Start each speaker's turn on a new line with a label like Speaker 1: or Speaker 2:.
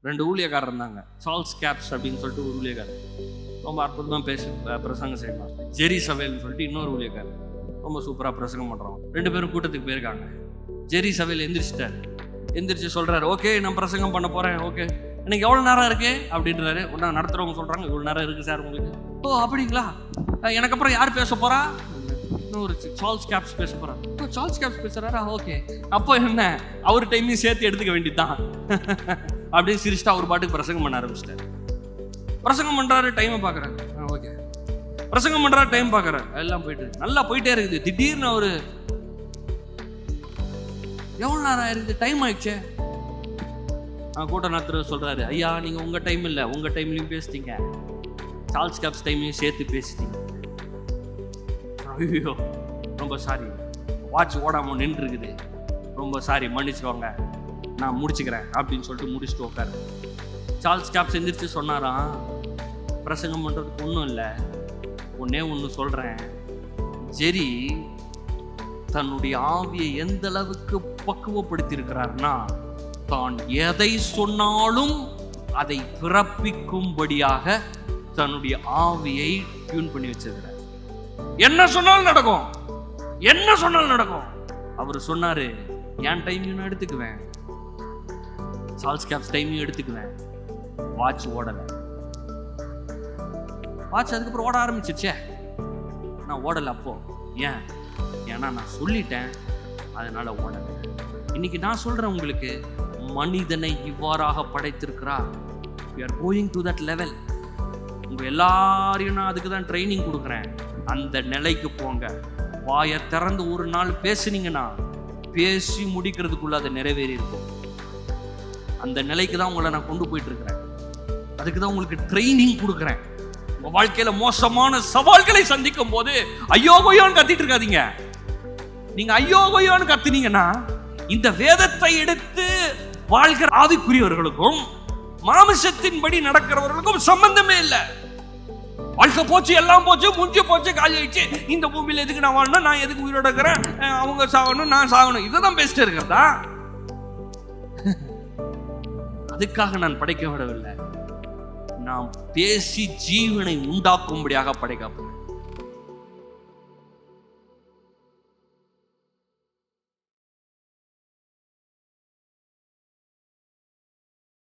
Speaker 1: 2 ஊழியக்காரர் இருந்தாங்க. Charles caps அப்படின்னு சொல்லிட்டு ஒரு ஊழியக்காரர், ரொம்ப அற்புதமாக பிரசங்கம் செய்யலாம். ஜெரி சவேல்னு சொல்லிட்டு இன்னொரு ஊழியக்காரர், ரொம்ப சூப்பராக பிரசங்கம் பண்ணுறோம். 2 பேரும் கூட்டத்துக்கு போயிருக்காங்க. ஜெரி சவேல் எந்திரிச்சு சொல்கிறாரு, ஓகே நான் பிரசங்கம் பண்ண போகிறேன், ஓகே எனக்கு எவ்வளோ நேரம் இருக்கு அப்படின்றாரு. ஒன்றா நடத்துகிறவங்க சொல்கிறாங்க, இவ்வளோ நேரம் இருக்குது சார் உங்களுக்கு. ஓ அப்படிங்களா, எனக்கு அப்புறம் யார் பேச போகிறா? இன்னொரு சார்ல்ஸ் கேப்ஸ் பேச போகிறார். ஓ சார்ல்ஸ் கேப்ஸ் பேசுகிறாரா, ஓகே அப்போ என்ன அவர் டைமையும் சேர்த்து எடுத்துக்க வேண்டியதுதான் அப்படின்னு சிரிச்சுட்டு அவர் பாட்டுக்கு பிரசங்கம் பண்ண ஆரம்பிச்சிட்டாரு. பிரசங்கம் பண்ணுறாரு, டைமை பார்க்குறாரு, ஓகே பிரசங்கம் பண்ணுறாரு, டைம் பார்க்குறாரு, எல்லாம் நல்லா போயிட்டே இருக்குது. திடீர்னு அவர் எவ்வளோ நேரம் ஆயிருக்குது, டைம் ஆயிடுச்சே. கூட்ட நடத்துறது சொல்கிறாரு, ஐயா நீங்கள் உங்கள் டைம் இல்லை, உங்கள் டைம்லையும் பேசிட்டீங்க, சார்ல்ஸ் கேப்ஸ் டைமையும் சேர்த்து பேசிட்டீங்க. ஐயோ ரொம்ப சாரி, வாட்ச் ஓடாமல் நின்று இருக்குது, ரொம்ப சாரி மன்னிச்சுக்கோங்க, நான் முடிச்சுக்கிறேன் அப்படின்னு சொல்லிட்டு முடிச்சுட்டு உட்காரு. சார்ல்ஸ் கேப்ஸ் எந்திரிச்சு சொன்னாராம், பிரசங்கம் பண்ணுறதுக்கு ஒன்றும் இல்லை, ஒன்னே ஒன்று சொல்கிறேன். ஜெரி தன்னுடைய ஆவியை எந்த அளவுக்கு பக்குவப்படுத்தியிருக்கிறார்னா, தான் எதை சொன்னாலும் அதை பிறப்பிக்கும்படியாக தன்னுடைய ஆவியை டியூன் பண்ணி வச்சிருக்கிறார். என்ன சொன்னாலும் நடக்கும், என்ன சொன்னாலும் நடக்கும். அவர் சொன்னாரு, என் டைமையும் நான் எடுத்துக்குவேன், சார்ல்ஸ் கேப்ஸ் டைமையும் எடுத்துக்குவேன். வாட்ச் ஓடலை. வாட்ச் அதுக்கப்புறம் ஓட ஆரம்பிச்சிருச்சே, நான் ஓடலை. அப்போ ஏன்னா நான் சொல்லிட்டேன், அதனால ஓடலை. இன்னைக்கு நான் சொல்றேன் உங்களுக்கு, மனிதனை இவ்வாறாக படைத்திருக்கிறார். we are going to that level. உங்க எல்லாரையும் நான் அதுக்கு தான் ட்ரைனிங் கொடுக்குறேன். அந்த நிலைக்கு போங்க. வாயை திறந்து ஒரு நாள் பேசுனீங்கன்னா பேசி முடிக்கிறதுக்குள்ள அதை நிறைவேறி இருக்கும். அந்த நிலைக்கு தான் உங்களை நான் கொண்டு போயிட்டு இருக்கிறேன். அதுக்கு தான் உங்களுக்கு ட்ரைனிங் கொடுக்குறேன். உங்க வாழ்க்கையில மோசமான சவால்களை சந்திக்கும் போது ஐயோ கொய்யோன்னு கத்திட்டு இருக்காதீங்க. நீங்க ஐயோ கொய்யோன்னு கத்துனீங்கன்னா இந்த வேதத்தை எடுத்து வாழ்கிற ஆவிக்குரியவர்களுக்கும் மாமிசத்தின்படி நடக்கிறவர்களுக்கும் சம்பந்தமே இல்லை. வாழ்க்கை போச்சு, எல்லாம் போச்சு, முடிஞ்சு போச்சு, காலி ஆயிடுச்சு. இந்த பூமியில எதுக்கு நான் வாழணும், நான் எதுக்கு உயிரோட இருக்கிறேன், அவங்க சாகணும், நான் சாகணும், இதுதான் பேசிட்டு இருக்கிறதா? அதுக்காக நான் படைக்க விடவில்லை, நான் பேசி ஜீவனை உண்டாக்கும்படியாக படைக்கப்பட்டேன்.